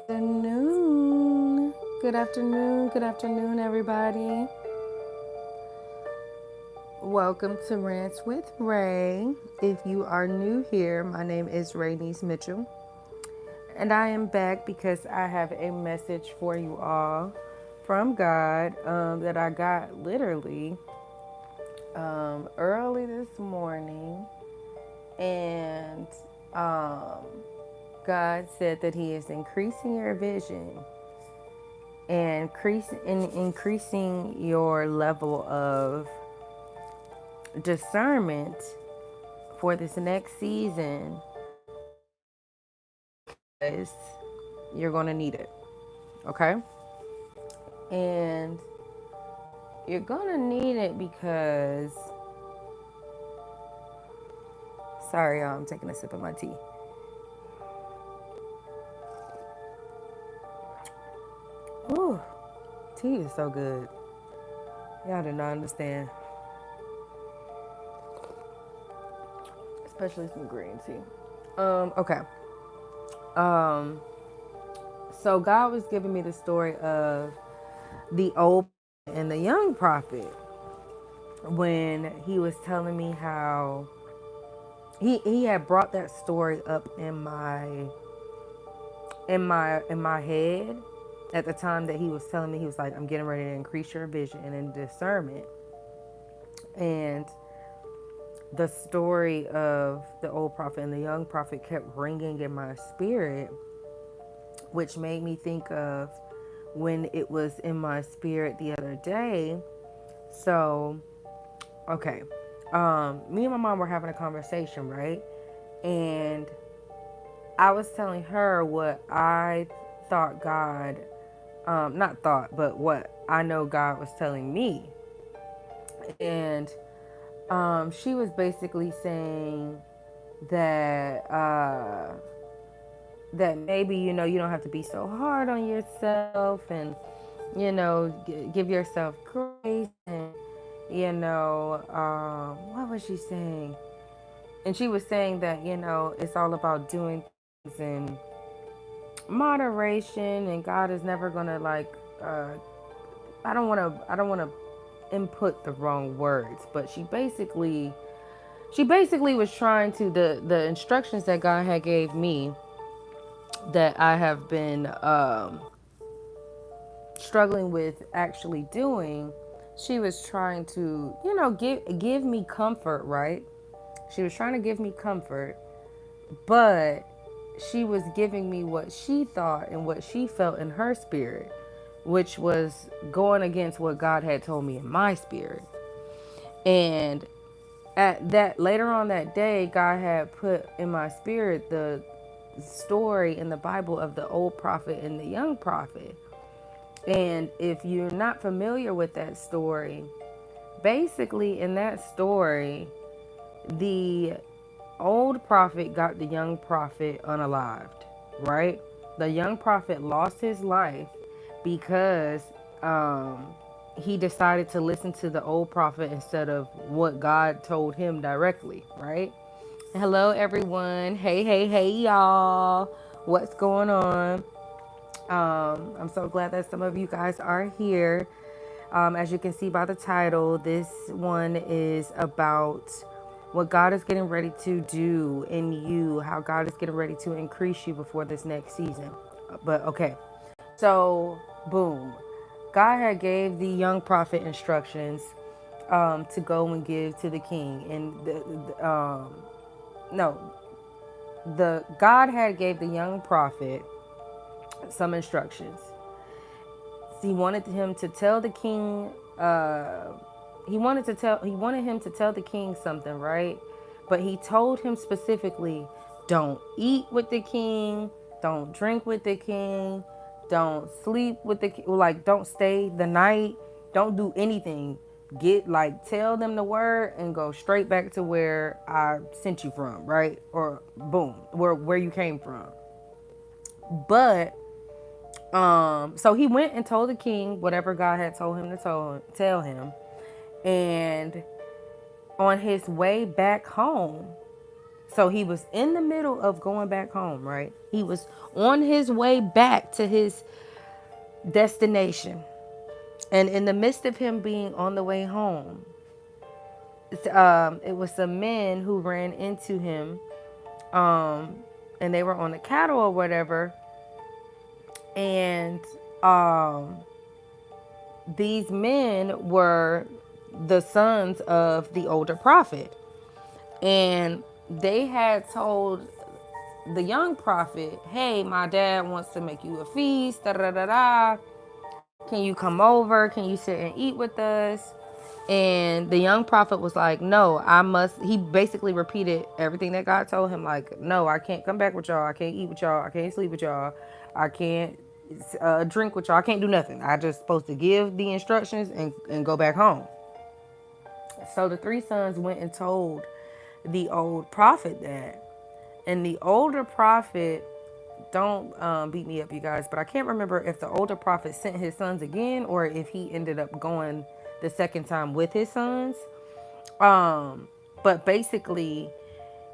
Afternoon. Good afternoon, everybody. Welcome to Rants with Ray. If you are new here, my name is Rainice Mitchell, and I am back because I have a message for you all from God that I got literally early this morning, and um, God said that He is increasing your vision and increasing your level of discernment for this next season because you're going to need it. Okay? And you're going to need it because, sorry, y'all, I'm taking a sip of my tea. Ooh, tea is so good. Y'all do not understand, especially some green tea. Okay. Um, so God was giving me the story of the old and the young prophet when he was telling me how he had brought that story up in my head at the time that he was telling me. He was like, I'm getting ready to increase your vision and discernment. And the story of the old prophet and the young prophet kept ringing in my spirit, which made me think of when it was in my spirit the other day. So okay, me and my mom were having a conversation, right? And I was telling her what I thought God, not thought, but what I know God was telling me. And she was basically saying that that maybe, you don't have to be so hard on yourself, and give yourself grace, and what was she saying? And she was saying that it's all about doing things in moderation, and God is never gonna like I don't want to input the wrong words, but she basically was trying to, the instructions that God had gave me, that I have been struggling with actually doing. She was trying to give me comfort, right? She was trying to give me comfort, but she was giving me what she thought and what she felt in her spirit, which was going against what God had told me in my spirit. And at that later on that day, God had put in my spirit the story in the Bible of the old prophet and the young prophet. And if you're not familiar with that story, basically in that story, the old prophet got the young prophet unalived, right? The young prophet lost his life because he decided to listen to the old prophet instead of what God told him directly, right? Hello, everyone. Hey, hey, hey, y'all. What's going on? I'm so glad that some of you guys are here. As you can see by the title, this one is about what God is getting ready to do in you, how God is getting ready to increase you before this next season. But okay, so boom, God had gave the young prophet instructions to go and give to the king, and no, the God had gave the young prophet some instructions. He wanted him to tell the king. He wanted him to tell the king something, right? But he told him specifically, don't eat with the king, don't drink with the king, don't sleep with the king, like don't stay the night, don't do anything. Tell them the word and go straight back to where I sent you from, right? Or boom, where you came from. But so he went and told the king whatever God had told him to tell him. And on his way back home, So he was in the middle of going back home, right? He was on his way back to his destination. And in the midst of him being on the way home, it was some men who ran into him, um, and they were on the cattle or whatever. And um, these men were the sons of the older prophet. And they had told the young prophet, hey, my dad wants to make you a feast, da da da da. Can you come over? Can you sit and eat with us? And the young prophet was like, no, I must. He basically repeated everything that God told him. Like, no, I can't come back with y'all. I can't eat with y'all. I can't sleep with y'all. I can't drink with y'all. I can't do nothing. I just supposed to give the instructions and go back home. So the three sons went and told the old prophet that. And the older prophet, don't beat me up, you guys, but I can't remember if the older prophet sent his sons again or if he ended up going the second time with his sons. But basically,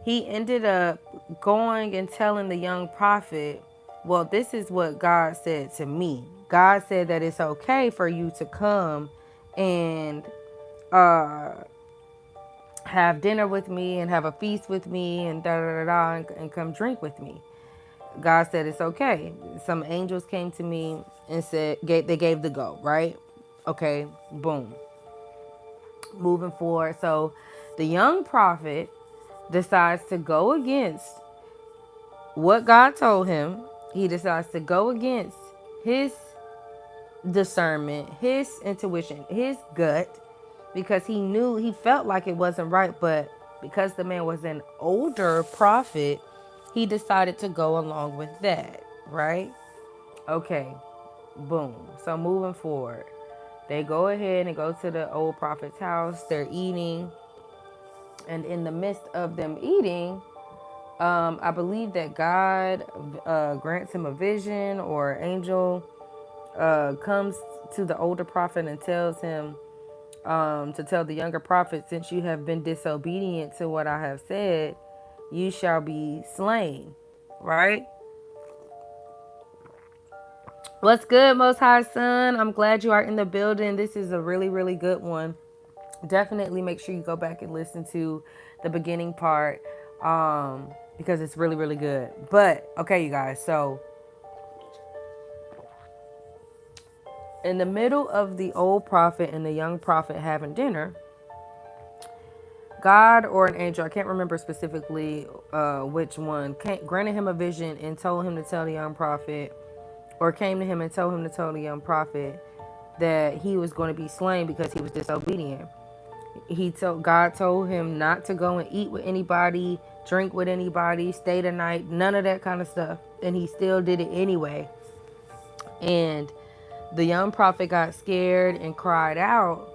he ended up going and telling the young prophet, well, this is what God said to me. God said that it's okay for you to come and have dinner with me and have a feast with me and da da da da and come drink with me. God said it's okay. Some angels came to me and they gave the go, right? Okay, boom. Moving forward. So the young prophet decides to go against what God told him. He decides to go against his discernment, his intuition, his gut, because he felt like it wasn't right, but because the man was an older prophet, he decided to go along with that, right? Okay, boom. So moving forward, they go ahead and go to the old prophet's house. They're eating, and in the midst of them eating, I believe that God grants him a vision, or angel comes to the older prophet and tells him to tell the younger prophet, since you have been disobedient to what I have said, you shall be slain. Right? What's good, Most High Son? I'm glad you are in the building. This is a really, really good one. Definitely make sure you go back and listen to the beginning part, because it's really, really good. But, okay, you guys. So, in the middle of the old prophet and the young prophet having dinner, God or an angel, I can't remember specifically which one, granted him a vision and told him to tell the young prophet, or came to him and told him to tell the young prophet that he was going to be slain because he was disobedient. God told him not to go and eat with anybody, drink with anybody, stay the night, none of that kind of stuff. And he still did it anyway. And the young prophet got scared and cried out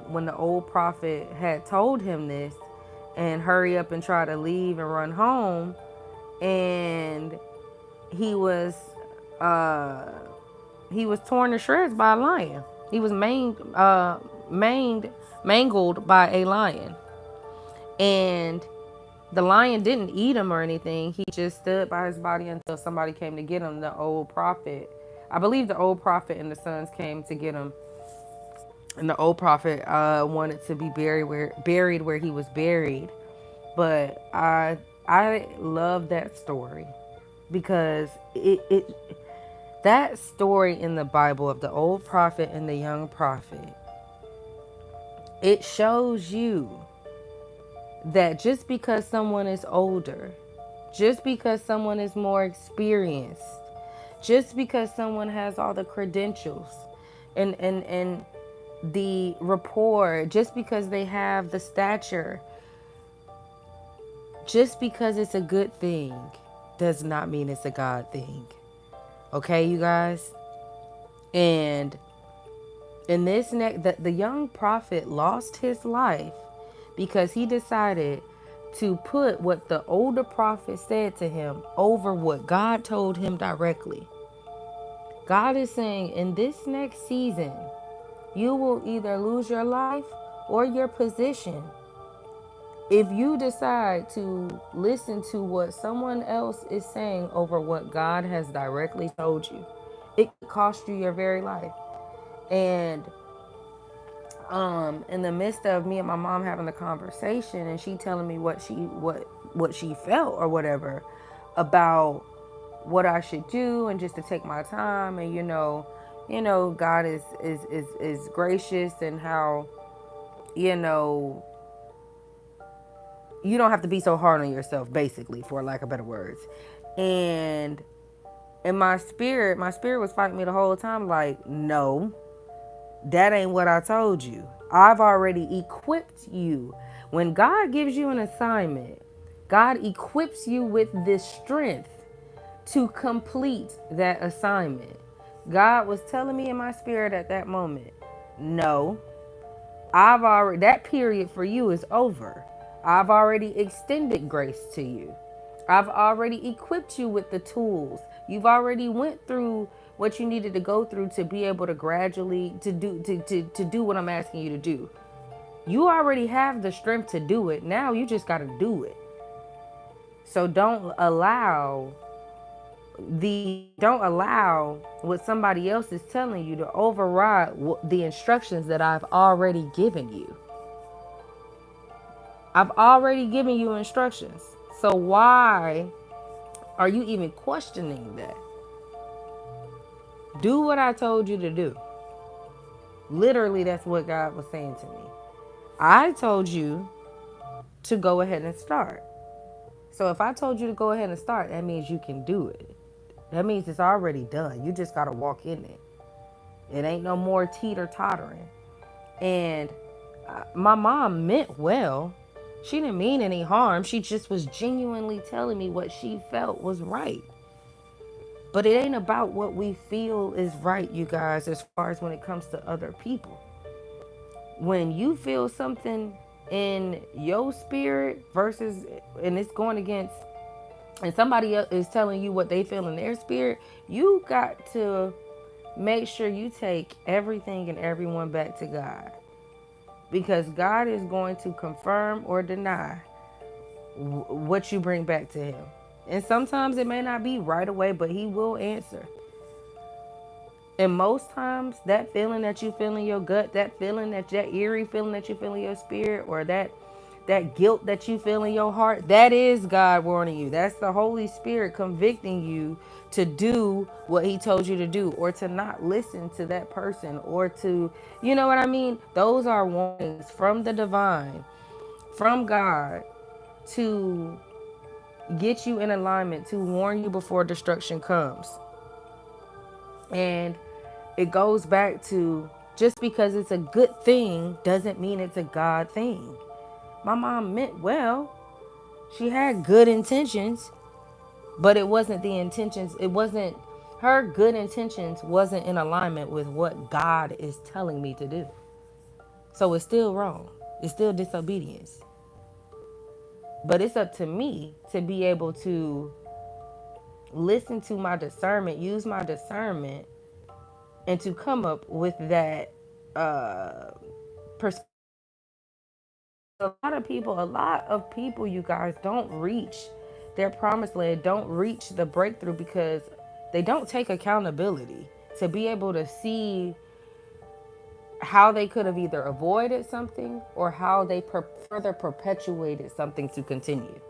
when the old prophet had told him this, and hurry up and try to leave and run home. And he was uh, he was torn to shreds by a lion. He was mangled by a lion. And the lion didn't eat him or anything. He just stood by his body until somebody came to get him. The old prophet, I believe the old prophet and the sons came to get him. And the old prophet wanted to be buried where he was buried. But I love that story, because it that story in the Bible of the old prophet and the young prophet, it shows you that just because someone is older, just because someone is more experienced, just because someone has all the credentials and the rapport, just because they have the stature, just because it's a good thing does not mean it's a God thing. Okay, you guys? And in this the young prophet lost his life because he decided to put what the older prophet said to him over what God told him directly. God is saying, in this next season, you will either lose your life or your position If you decide to listen to what someone else is saying over what God has directly told you, it could cost you your very life. And in the midst of me and my mom having the conversation and she telling me what she felt or whatever about what I should do and just to take my time, and God is gracious, and how you know you don't have to be so hard on yourself, basically, for lack of better words. And in my spirit was fighting me the whole time, like, no, that ain't what I told you. I've already equipped you. When God gives you an assignment, God equips you with this strength to complete that assignment. God was telling me in my spirit at that moment, no, that period for you is over. I've already extended grace to you. I've already equipped you with the tools. You've already went through what you needed to go through to be able to gradually to do what I'm asking you to do. You already have the strength to do it. Now you just got to do it. So don't allow what somebody else is telling you to override the instructions that I've already given you. I've already given you instructions. So why are you even questioning that? Do what I told you to do. Literally, that's what God was saying to me. I told you to go ahead and start. So if I told you to go ahead and start, that means you can do it. That means it's already done. You just got to walk in it. It ain't no more teeter tottering. And my mom meant well. She didn't mean any harm. She just was genuinely telling me what she felt was right. But it ain't about what we feel is right, you guys, as far as when it comes to other people. When you feel something in your spirit versus, and it's going against, and somebody else is telling you what they feel in their spirit, you got to make sure you take everything and everyone back to God. Because God is going to confirm or deny what you bring back to Him. And sometimes it may not be right away, but He will answer. And most times, that feeling that you feel in your gut, that eerie feeling that you feel in your spirit, or that guilt that you feel in your heart, that is God warning you. That's the Holy Spirit convicting you to do what He told you to do, or to not listen to that person, or to, you know what I mean? Those are warnings from the divine, from God, to get you in alignment, to warn you before destruction comes. And it goes back to, just because it's a good thing doesn't mean it's a God thing. My mom meant well. She had good intentions, but it wasn't her good intentions wasn't in alignment with what God is telling me to do. So it's still wrong. It's still disobedience. But it's up to me to be able to listen to my discernment, use my discernment, and to come up with that perspective. A lot of people, you guys, don't reach their promised land, don't reach the breakthrough, because they don't take accountability to be able to see how they could have either avoided something, or how they further perpetuated something to continue.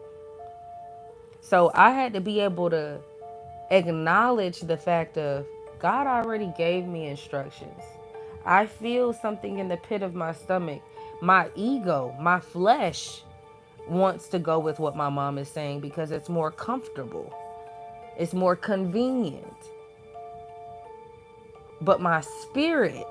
So I had to be able to acknowledge the fact of, God already gave me instructions. I feel something in the pit of my stomach. My ego, my flesh wants to go with what my mom is saying because it's more comfortable. It's more convenient. But my spirit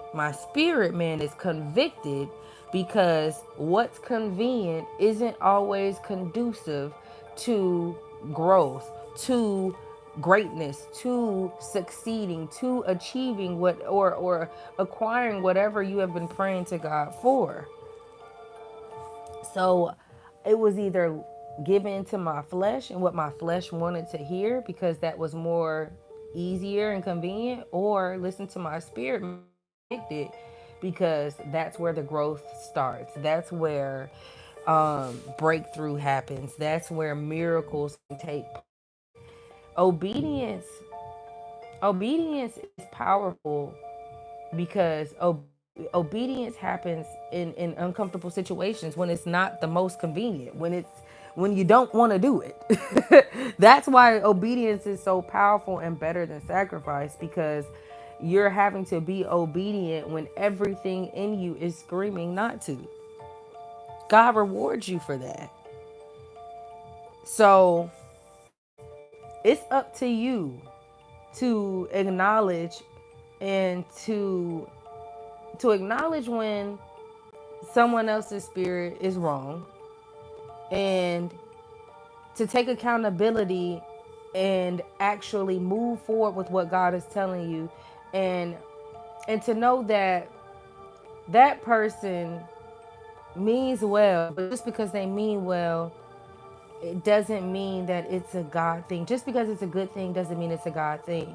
man is convicted, because what's convenient isn't always conducive to growth, to greatness, to succeeding, to achieving what, or acquiring whatever you have been praying to God for. So it was either given to my flesh and what my flesh wanted to hear, because that was more easier and convenient, or listen to my spirit convicted, because that's where the growth starts. That's where breakthrough happens. That's where miracles can take. Obedience, obedience is powerful because obedience happens in uncomfortable situations when it's not the most convenient, when you don't want to do it. That's why obedience is so powerful and better than sacrifice, because you're having to be obedient when everything in you is screaming not to. God rewards you for that. So it's up to you to acknowledge and to acknowledge when someone else's spirit is wrong, and to take accountability and actually move forward with what God is telling you, and to know that that person means well, but just because they mean well, it doesn't mean that it's a God thing. Just because it's a good thing doesn't mean it's a God thing.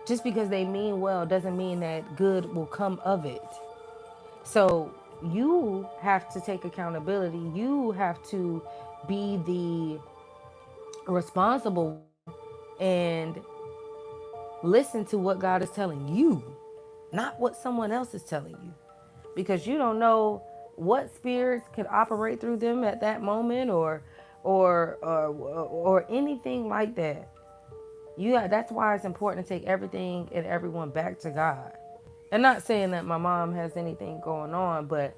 Just because they mean well doesn't mean that good will come of it. So you have to take accountability. You have to be the responsible and listen to what God is telling you, not what someone else is telling you. Because you don't know what spirits could operate through them at that moment, or anything like that. That's why it's important to take everything and everyone back to God. And not saying that my mom has anything going on, but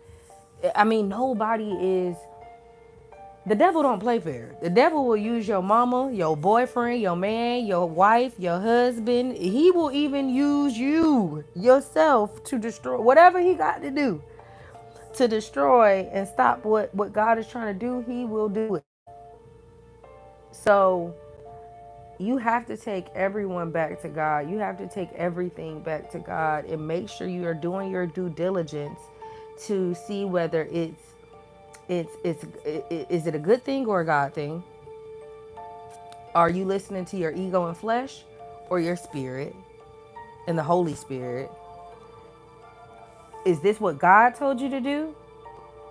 I mean, nobody is. The devil don't play fair. The devil will use your mama, your boyfriend, your man, your wife, your husband. He will even use you yourself to destroy whatever he got to do to destroy and stop what God is trying to do. He will do it. So you have to take everyone back to God. You have to take everything back to God and make sure you are doing your due diligence to see whether it's is it a good thing or a God thing? Are you listening to your ego and flesh, or your spirit and the Holy Spirit? Is this what God told you to do,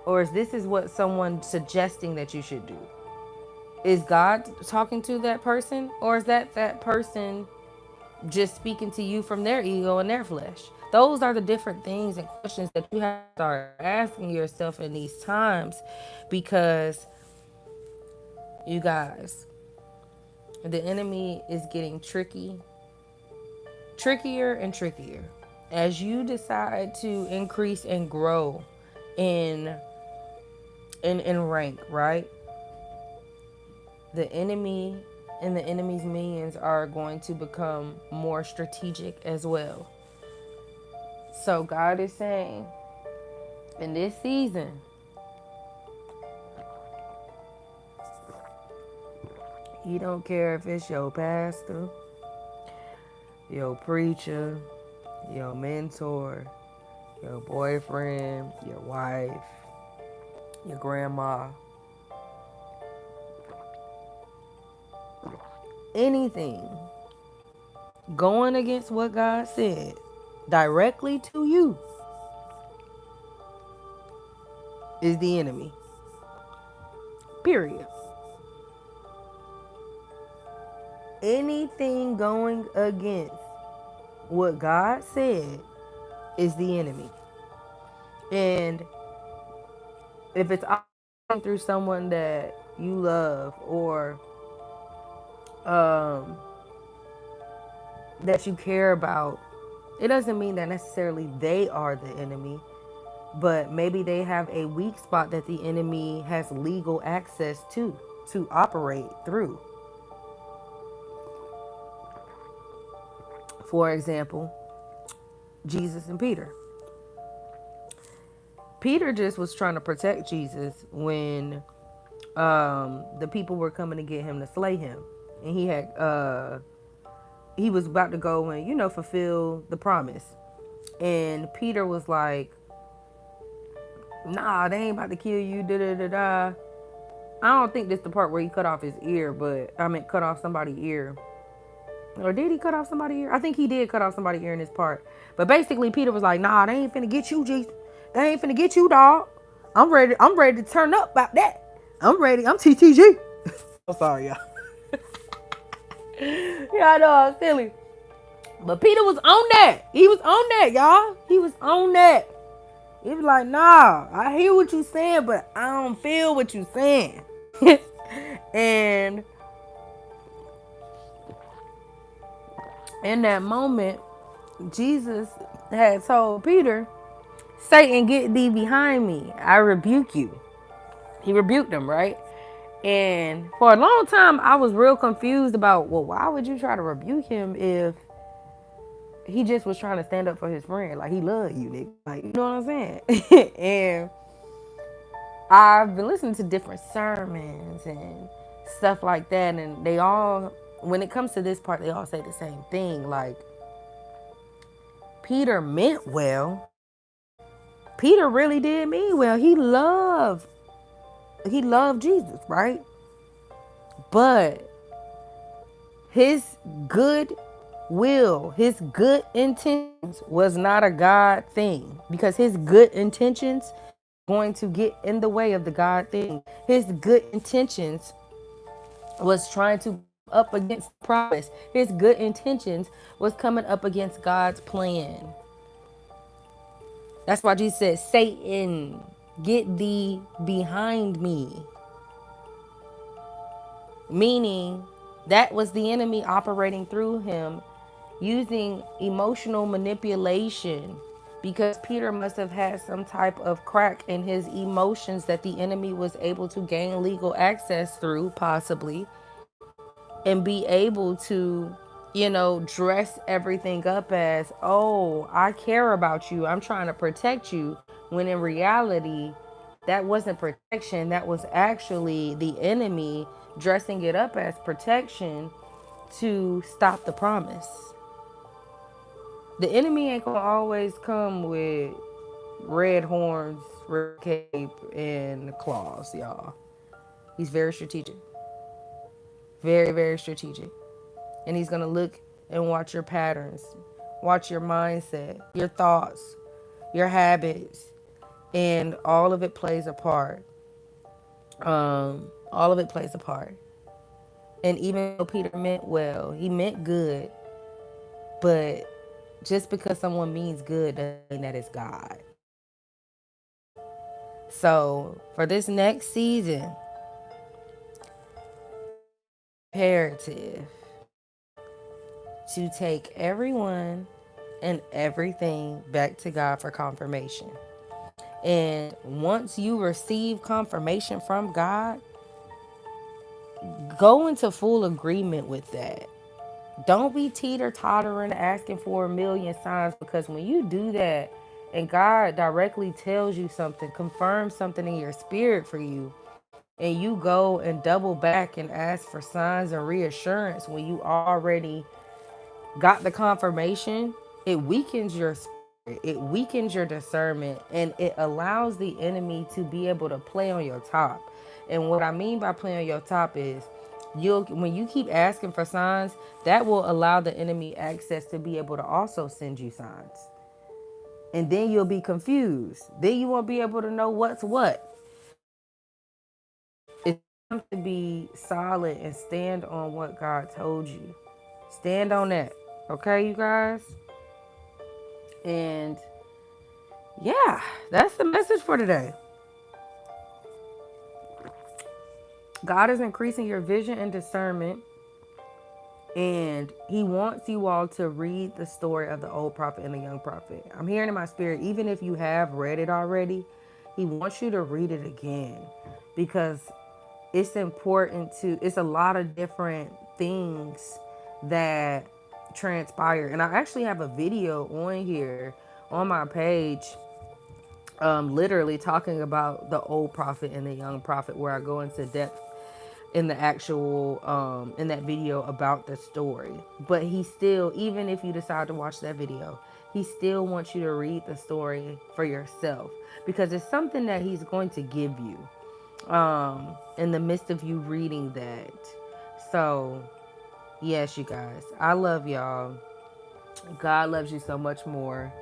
or is this is what someone suggesting that you should do? Is God talking to that person, or is that person just speaking to you from their ego and their flesh? Those are the different things and questions that you have to start asking yourself in these times, because you guys, the enemy is getting trickier and trickier as you decide to increase and grow in in rank, right? The enemy and the enemy's minions are going to become more strategic as well. So God is saying in this season, He don't care if it's your pastor, your preacher, your mentor, your boyfriend, your wife, your grandma, anything going against what God said directly to you is the enemy. Period. Anything going against what God said is the enemy. And if it's through someone that you love, or um, that you care about, it doesn't mean that necessarily they are the enemy, but maybe they have a weak spot that the enemy has legal access to operate through. For example, Jesus and Peter. Peter just was trying to protect Jesus when the people were coming to get him to slay him, and he was about to go and fulfill the promise. And Peter was like, "Nah, they ain't about to kill you." Da da da da. I don't think this is the part where he cut off his ear, but I meant cut off somebody's ear. Or did he cut off somebody's ear? I think he did cut off somebody's ear in this part. But basically, Peter was like, "Nah, they ain't finna get you, Jesus. They ain't finna get you, dog. I'm ready to turn up about that. I'm ready. I'm TTG. I'm sorry, y'all. Yeah, I know I'm silly. But Peter was on that. He was on that, y'all. He was on that. He was like, nah, I hear what you saying, but I don't feel what you saying. And in that moment, Jesus had told Peter, Satan, get thee behind me. I rebuke you. He rebuked him, right? And for a long time, I was real confused about, well, why would you try to rebuke him if he just was trying to stand up for his friend? Like, he loved you, nigga. Like, you know what I'm saying? And I've been listening to different sermons and stuff like that. And they all, when it comes to this part, they all say the same thing. Like, Peter meant well. Peter really did mean well. He loved Jesus, right? But his good will, his good intentions was not a God thing, because his good intentions going to get in the way of the God thing. His good intentions was trying to up against the promise. His good intentions was coming up against God's plan. That's why Jesus said, Satan, get thee behind me. Meaning that was the enemy operating through him, using emotional manipulation, because Peter must have had some type of crack in his emotions that the enemy was able to gain legal access through, possibly, and be able to, dress everything up as, oh, I care about you, I'm trying to protect you, when in reality, that wasn't protection. That was actually the enemy dressing it up as protection to stop the promise. The enemy ain't gonna always come with red horns, red cape, and claws, y'all. He's very strategic. Very, very strategic. And he's gonna look and watch your patterns, watch your mindset, your thoughts, your habits, and all of it plays a part. All of it plays a part. And even though Peter meant well, he meant good, but just because someone means good doesn't mean that it's God. So for this next season, imperative to take everyone and everything back to God for confirmation. And once you receive confirmation from God, go into full agreement with that. Don't be teeter-tottering asking for a million signs, because when you do that and God directly tells you something, confirms something in your spirit for you, and you go and double back and ask for signs and reassurance when you already got the confirmation, it weakens your spirit, it weakens your discernment, and it allows the enemy to be able to play on your top. And what I mean by play on your top is, when you keep asking for signs, that will allow the enemy access to be able to also send you signs. And then you'll be confused. Then you won't be able to know what's what. It's time to be solid and stand on what God told you. Stand on that. Okay, you guys? And yeah, that's the message for today. God is increasing your vision and discernment, and he wants you all to read the story of the old prophet and the young prophet. I'm hearing in my spirit, even if you have read it already, he wants you to read it again, because it's important it's a lot of different things that transpire. And I actually have a video on here on my page, literally talking about the old prophet and the young prophet, where I go into depth in the actual in that video about the story. But he still, even if you decide to watch that video, he still wants you to read the story for yourself, because it's something that he's going to give you in the midst of you reading that. So yes, you guys, I love y'all. God loves you so much more.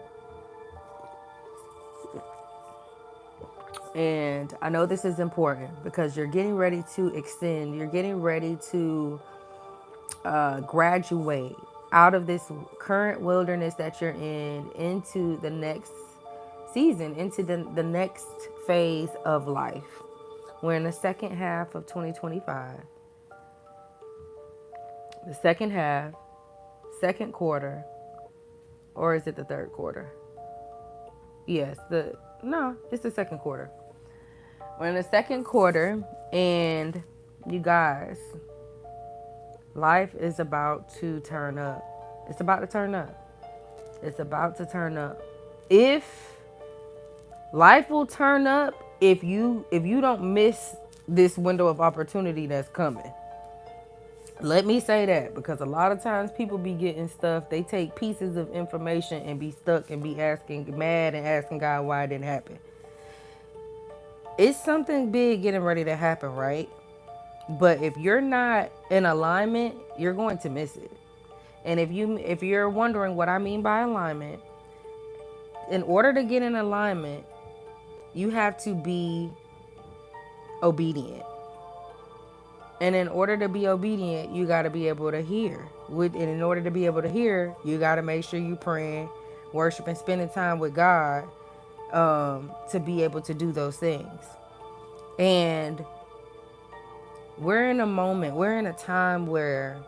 And I know this is important because you're getting ready to extend, you're getting ready to graduate out of this current wilderness that you're in into the next season, into the next phase of life. We're in the second half of 2025, the second half, second quarter, or is it the third quarter? Yes, no, it's the second quarter. We're in the second quarter, and you guys, life is about to turn up. It's about to turn up. It's about to turn up. If life will turn up if you don't miss this window of opportunity that's coming. Let me say that because a lot of times people be getting stuff, they take pieces of information and be stuck and be asking mad and asking God why it didn't happen. It's something big getting ready to happen, right? But if you're not in alignment, you're going to miss it. And if you're wondering what I mean by alignment, in order to get in alignment, you have to be obedient. And in order to be obedient, you got to be able to hear. And in order to be able to hear, you got to make sure you praying, worshiping, spending time with God, to be able to do those things. And we're in a moment, we're in a time where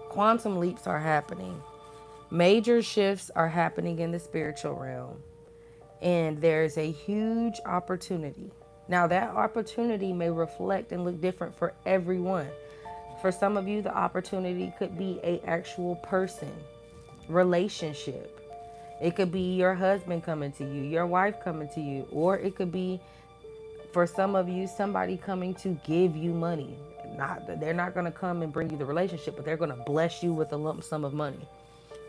quantum leaps are happening. Major shifts are happening in the spiritual realm. And there's a huge opportunity. Now, that opportunity may reflect and look different for everyone. For some of you, the opportunity could be a actual person, relationship. It could be your husband coming to you, your wife coming to you, or it could be, for some of you, somebody coming to give you money. They're not going to come and bring you the relationship, but they're going to bless you with a lump sum of money.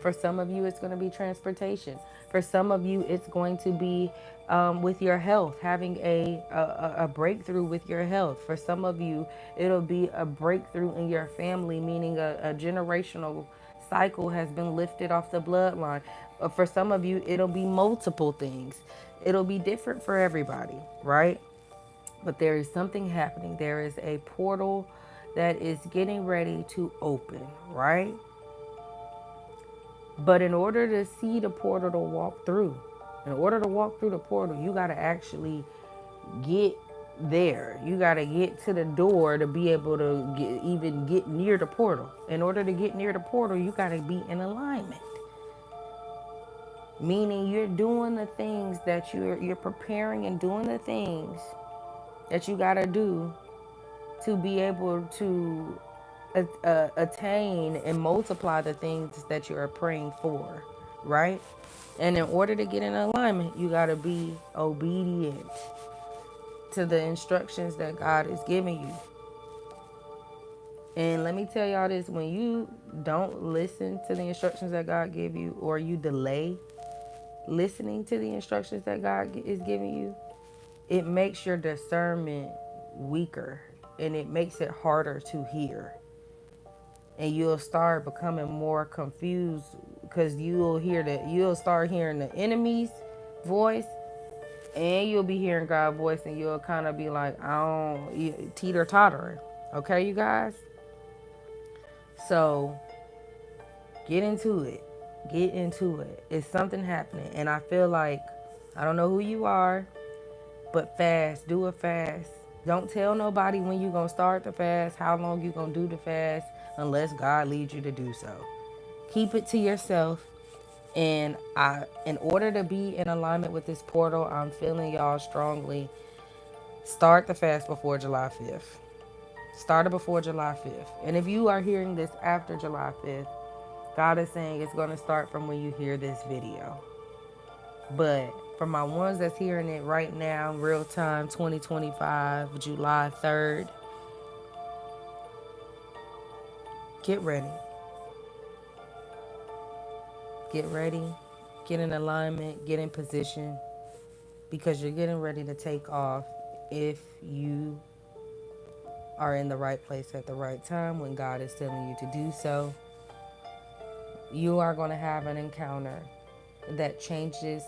For some of you, it's going to be transportation. For some of you, it's going to be with your health, having a breakthrough with your health. For some of you, it'll be a breakthrough in your family, meaning a generational cycle has been lifted off the bloodline. For some of you, it'll be multiple things. It'll be different for everybody, right? But there is something happening. There is a portal that is getting ready to open, right? But in order to see the portal to walk through, in order to walk through the portal, you got to actually get there. You got to get to the door to be able to even get near the portal. In order to get near the portal, you got to be in alignment. Meaning you're doing the things that you're preparing and doing the things that you got to do to be able to attain and multiply the things that you are praying for, right? And in order to get in alignment, you got to be obedient to the instructions that God is giving you. And let me tell y'all this, when you don't listen to the instructions that God give you, or you delay listening to the instructions that God is giving you, it makes your discernment weaker and it makes it harder to hear. And you'll start becoming more confused because you'll start hearing the enemy's voice, and you'll be hearing God's voice, and you'll kind of be like, I don't, teeter tottering. Okay, you guys? So get into it. Get into it. It's something happening. And I feel like, I don't know who you are, but fast. Do a fast. Don't tell nobody when you're going to start the fast, how long you're going to do the fast, unless God leads you to do so. Keep it to yourself. And in order to be in alignment with this portal, I'm feeling y'all strongly. Start the fast before July 5th. Start it before July 5th. And if you are hearing this after July 5th, God is saying it's going to start from when you hear this video. But for my ones that's hearing it right now, real time, 2025, July 3rd, get ready. Get ready. Get in alignment. Get in position. Because you're getting ready to take off if you are in the right place at the right time when God is telling you to do so. You are going to have an encounter that changes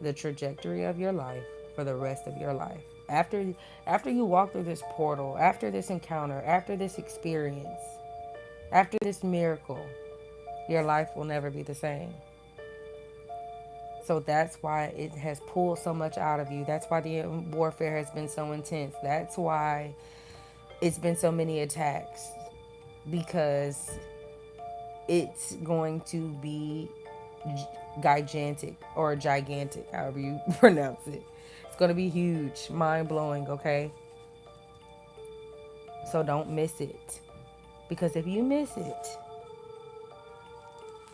the trajectory of your life for the rest of your life. After you walk through this portal, after this encounter, after this experience, after this miracle, your life will never be the same. So that's why it has pulled so much out of you. That's why the warfare has been so intense. That's why it's been so many attacks, because it's going to be gigantic, or gigantic, however you pronounce it. It's going to be huge, mind blowing, okay? So don't miss it. Because if you miss it,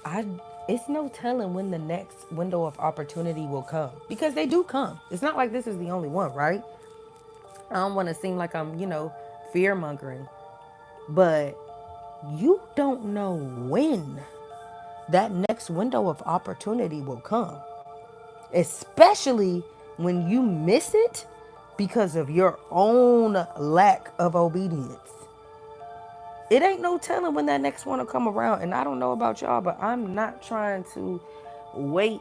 I it's no telling when the next window of opportunity will come. Because they do come. It's not like this is the only one, right? I don't want to seem like I'm, fear mongering. But you don't know when that next window of opportunity will come. Especially when you miss it because of your own lack of obedience. It ain't no telling when that next one will come around. And I don't know about y'all, but I'm not trying to wait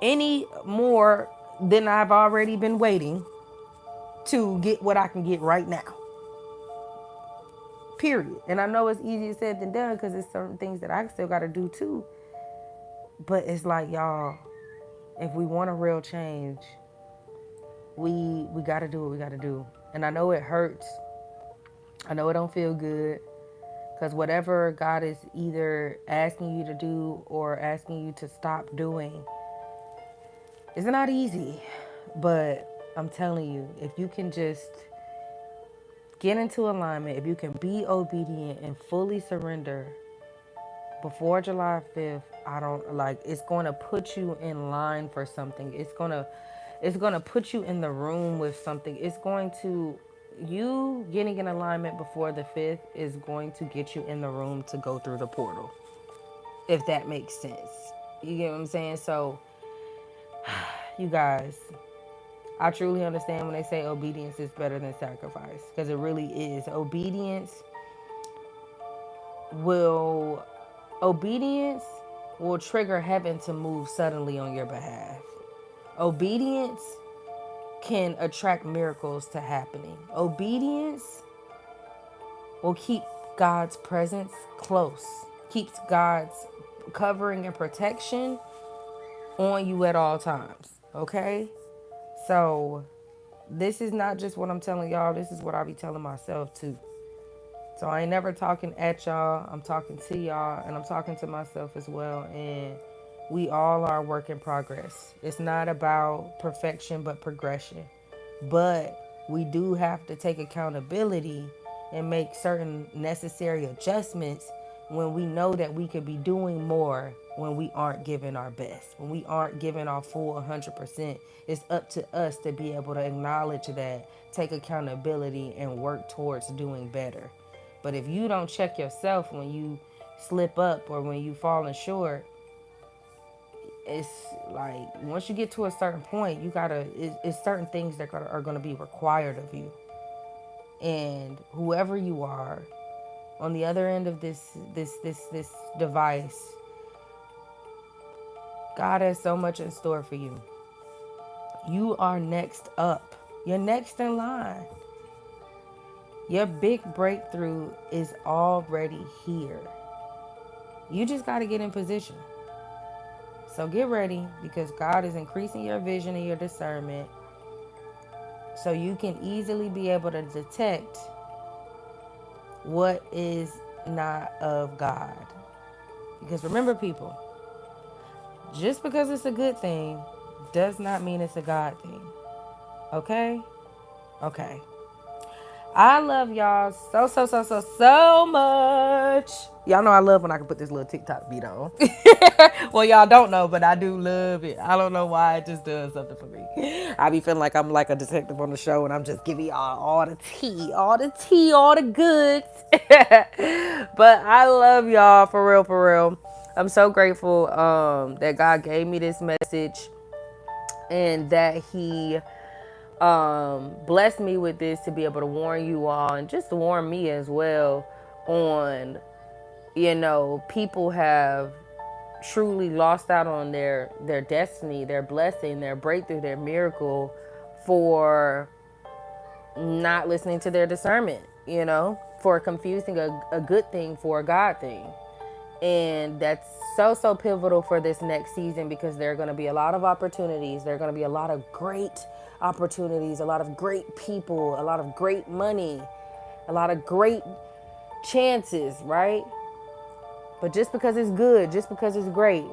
any more than I've already been waiting to get what I can get right now. Period. And I know it's easier said than done, because it's certain things that I still got to do too. But it's like, y'all, if we want a real change, we got to do what we got to do. And I know it hurts. I know it don't feel good. Because whatever God is either asking you to do or asking you to stop doing, it's not easy. But I'm telling you, if you can just get into alignment, if you can be obedient and fully surrender before July 5th, I don't like, it's going to put you in line for something. It's going to put you in the room with something. It's going to, you getting in alignment before the 5th is going to get you in the room to go through the portal, if that makes sense. You get what I'm saying? So, you guys, I truly understand when they say obedience is better than sacrifice, because it really is. Will obedience will trigger heaven to move suddenly on your behalf. Obedience can attract miracles to happening. Obedience will keep God's presence close, keeps God's covering and protection on you at all times. Okay? So this is not just what I'm telling y'all, this is what I be telling myself too. So I ain't never talking at y'all, I'm talking to y'all, and I'm talking to myself as well. And we all are a work in progress. It's not about perfection, but progression. But we do have to take accountability and make certain necessary adjustments when we know that we could be doing more, when we aren't giving our best, when we aren't giving our full 100%. It's up to us to be able to acknowledge that, take accountability, and work towards doing better. But if you don't check yourself when you slip up or when you falling short, it's like once you get to a certain point, you gotta. It's certain things that are gonna be required of you. And whoever you are, on the other end of this device, God has so much in store for you. You are next up. You're next in line. Your big breakthrough is already here. You just got to get in position. So get ready, because God is increasing your vision and your discernment so you can easily be able to detect what is not of God. Because remember, people, just because it's a good thing does not mean it's a God thing. Okay? Okay. I love y'all so much. Y'all know I love when I can put this little TikTok beat on. Well, y'all don't know, but I do love it. I don't know why, it just does something for me. I be feeling like I'm like a detective on the show, and I'm just giving y'all all the tea, all the goods. But I love y'all for real, for real. I'm so grateful that God gave me this message, and that He blessed me with this to be able to warn you all, and just to warn me as well on, people have truly lost out on their destiny, their blessing, their breakthrough, their miracle, for not listening to their discernment, for confusing a good thing for a God thing. And that's so, so pivotal for this next season because there are going to be a lot of opportunities. There are going to be a lot of great opportunities, a lot of great people, a lot of great money, a lot of great chances, right? But just because it's good, just because it's great,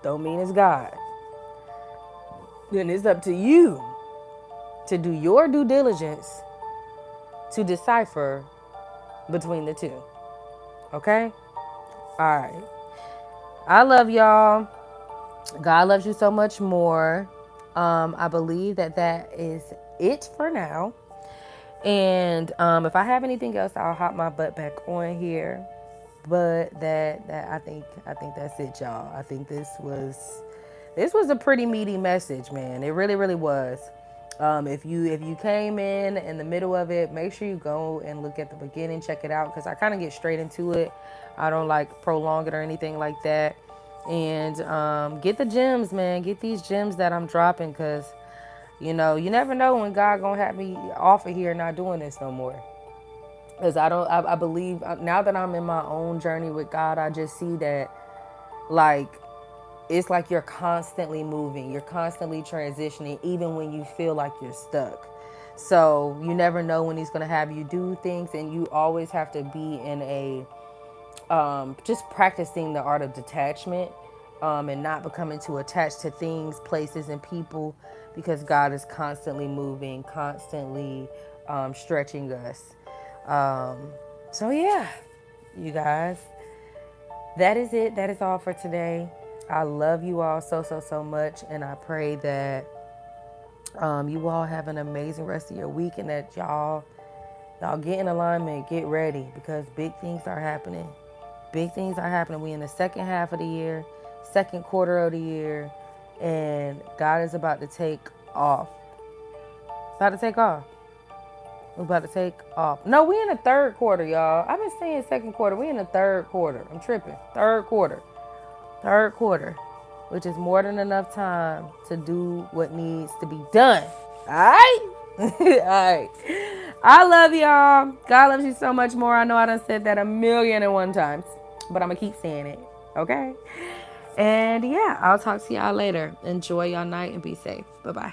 don't mean it's God. Then it's up to you to do your due diligence to decipher between the two. Okay? All right. I love y'all. God loves you so much more. I believe that is it for now. And if I have anything else, I'll hop my butt back on here. But that I think that's it, y'all. I think this was a pretty meaty message, man. It really, really was. If you came in the middle of it, make sure you go and look at the beginning, check it out, because I kind of get straight into it. I don't like prolong it or anything like that. And get the gems, man. Get these gems that I'm dropping, because you never know when God gonna have me off of here not doing this no more. Because I believe now that I'm in my own journey with God, I just see that, like, it's like you're constantly moving, you're constantly transitioning, even when you feel like you're stuck. So you never know when he's going to have you do things, and you always have to be in a just practicing the art of detachment, and not becoming too attached to things, places, and people, because God is constantly moving, constantly stretching us. So yeah, you guys, that is it. That is all for today. I love you all so, so, so much. And I pray that you all have an amazing rest of your week, and that y'all get in alignment, get ready, because big things are happening. Big things are happening. We in the second half of the year, second quarter of the year, and God is about to take off. About to take off. We're about to take off. No, we in the third quarter, y'all. I've been saying second quarter. We in the third quarter. I'm tripping. Third quarter. Third quarter. Which is more than enough time to do what needs to be done. Alright? Alright. I love y'all. God loves you so much more. I know I done said that 1,000,001 times, but I'm gonna keep saying it. Okay? And yeah, I'll talk to y'all later. Enjoy y'all night and be safe. Bye-bye.